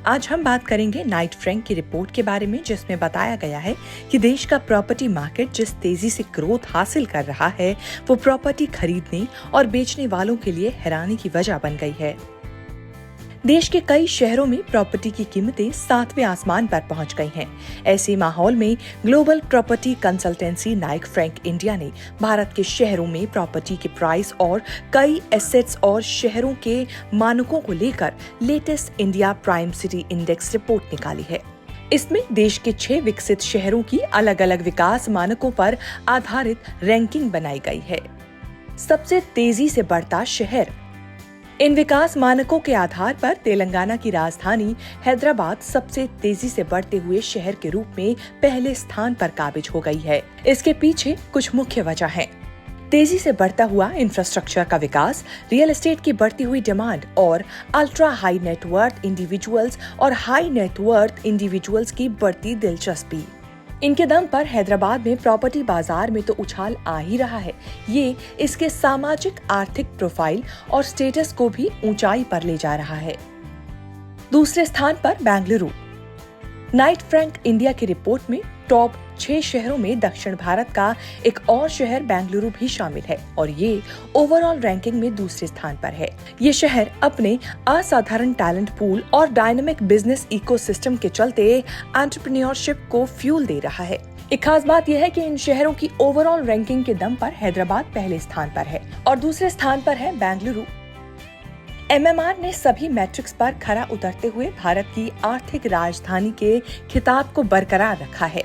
आज हम बात करेंगे नाइट फ्रैंक की रिपोर्ट के बारे में, जिसमें बताया गया है कि देश का प्रॉपर्टी मार्केट जिस तेजी से ग्रोथ हासिल कर रहा है वो प्रॉपर्टी खरीदने और बेचने वालों के लिए हैरानी की वजह बन गई है। देश के कई शहरों में प्रॉपर्टी की कीमतें 7वें आसमान पर पहुंच गई हैं। ऐसे माहौल में global property consultancy Knight Frank India ने भारत के शहरों में प्रॉपर्टी के प्राइस और कई एसेट्स और शहरों के मानकों को लेकर latest India prime city index report निकाली है। इसमें देश के 6 विकसित शहरों की अलग अलग विकास मानकों पर आधारित रैंकिंग बनाई गई है। सबसे तेजी से बढ़ता शहर। इन विकास मानकों के आधार पर तेलंगाना की राजधानी हैदराबाद सबसे तेजी से बढ़ते हुए शहर के रूप में पहले स्थान पर काबिज हो गई है। इसके पीछे कुछ मुख्य वजह हैं। तेजी से बढ़ता हुआ इंफ्रास्ट्रक्चर का विकास, रियल एस्टेट की बढ़ती हुई डिमांड और अल्ट्रा हाई नेटवर्थ इंडिविजुअल्स और हाई नेटवर्थ इंडिविजुअल्स की बढ़ती दिलचस्पी। इनके दम पर हैदराबाद में प्रॉपर्टी बाजार में तो उछाल आ ही रहा है। ये इसके सामाजिक आर्थिक प्रोफाइल और स्टेटस को भी ऊंचाई पर ले जा रहा है। दूसरे स्थान पर बेंगलुरु। नाइट फ्रैंक इंडिया की रिपोर्ट में टॉप 6 शहरों में दक्षिण भारत का एक और शहर बेंगलुरु भी शामिल है और ये ओवरऑल रैंकिंग में दूसरे स्थान पर है। ये शहर अपने असाधारण टैलेंट पूल और डायनामिक बिजनेस इकोसिस्टम के चलते एंटरप्रेन्योरशिप को फ्यूल दे रहा है। एक खास बात यह है कि इन शहरों की ओवरऑल रैंकिंग के दम पर हैदराबाद पहले स्थान पर है और दूसरे स्थान पर है बेंगलुरु। MMR ने सभी मैट्रिक्स पर खरा उतरते हुए भारत की आर्थिक राजधानी के खिताब को बरकरार रखा है।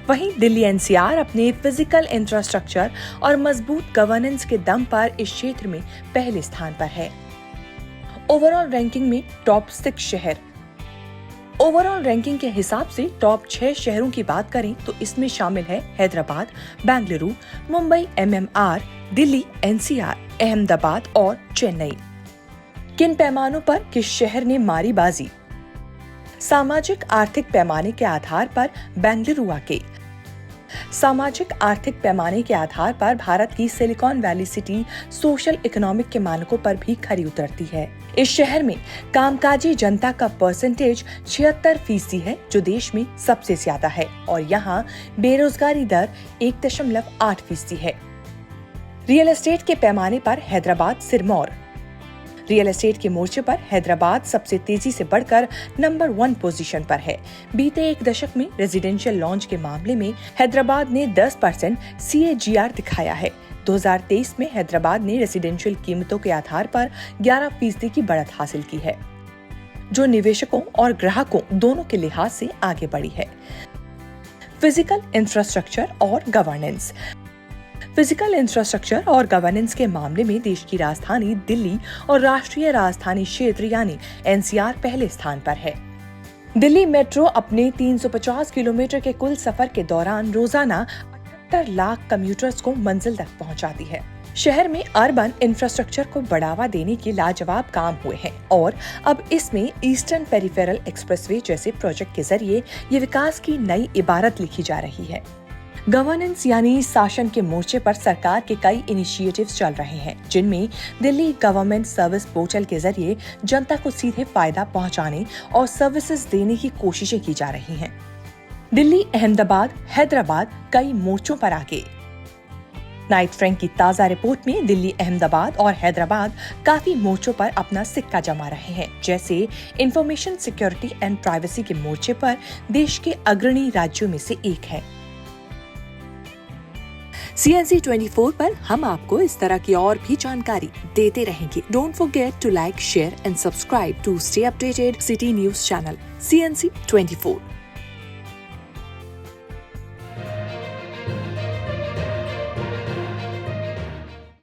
वहीं दिल्ली NCR अपने फिजिकल इंफ्रास्ट्रक्चर और मजबूत गवर्नेंस के दम पर इस क्षेत्र में पहले स्थान पर है। ओवरऑल रैंकिंग में टॉप 6 शहर। ओवरऑल रैंकिंग के हिसाब से टॉप 6 शहरों की बात करें तो इसमें शामिल है हैदराबाद, बेंगलुरु, मुंबई MMR, दिल्ली NCR, अहमदाबाद और चेन्नई। किन पैमानों पर किस शहर ने मारी बाजी? सामाजिक आर्थिक पैमाने के आधार पर बेंगलुरु आगे। सामाजिक आर्थिक पैमाने के आधार पर भारत की silicon valley city social economic के मानकों पर भी खरी उतरती है। इस शहर में कामकाजी जनता का परसेंटेज 76% है, जो देश में सबसे ज्यादा है और यहाँ बेरोजगारी दर 1.8% है। रियल एस्टेट के पैमाने पर हैदराबाद सिरमौर। रियल एस्टेट के मोर्चे पर हैदराबाद सबसे तेजी से बढ़कर नंबर 1 पोजीशन पर है। बीते एक दशक में रेजिडेंशियल लॉन्च के मामले में हैदराबाद ने 10% CAGR दिखाया है। 2023 में हैदराबाद ने रेजिडेंशियल कीमतों के आधार पर 11% की बढ़त हासिल की है, जो निवेशकों और ग्राहकों दोनों के लिहाज से आगे बढ़ी है। फिजिकल इंफ्रास्ट्रक्चर और गवर्नेंस। फिजिकल इंफ्रास्ट्रक्चर और गवर्नेंस के मामले में देश की राजधानी दिल्ली और राष्ट्रीय राजधानी क्षेत्र यानी NCR पहले स्थान पर है। दिल्ली मेट्रो अपने 350 किलोमीटर के कुल सफर के दौरान रोजाना 78 लाख कम्यूटर्स को मंजिल तक पहुंचाती है। शहर में अर्बन इंफ्रास्ट्रक्चर को बढ़ावा देने के लाजवाब काम हुए हैं और अब इसमें ईस्टर्न पेरिफेरल एक्सप्रेसवे जैसे प्रोजेक्ट के जरिए ये विकास की नई इबारत लिखी जा रही है। गवर्नेंस यानी शासन के मोर्चे पर सरकार के कई इनिशिएटिव्स चल रहे हैं, जिनमें दिल्ली गवर्नमेंट सर्विस पोर्टल के जरिए जनता को सीधे फायदा पहुंचाने और सर्विसेज देने की कोशिशें की जा रही हैं। दिल्ली, अहमदाबाद, हैदराबाद कई मोर्चों पर आगे। नाइट फ्रैंक की ताजा रिपोर्ट में दिल्ली, अहमदाबाद और हैदराबाद काफी मोर्चों पर अपना सिक्का जमा रहे हैं, जैसे इंफॉर्मेशन सिक्योरिटी एंड प्राइवेसी के मोर्चे पर देश के अग्रणी राज्यों में से एक है। CNC 24 पर हम आपको इस तरह की और भी जानकारी देते रहेंगे। Don't forget to like, share and subscribe to stay updated City News channel CNC 24।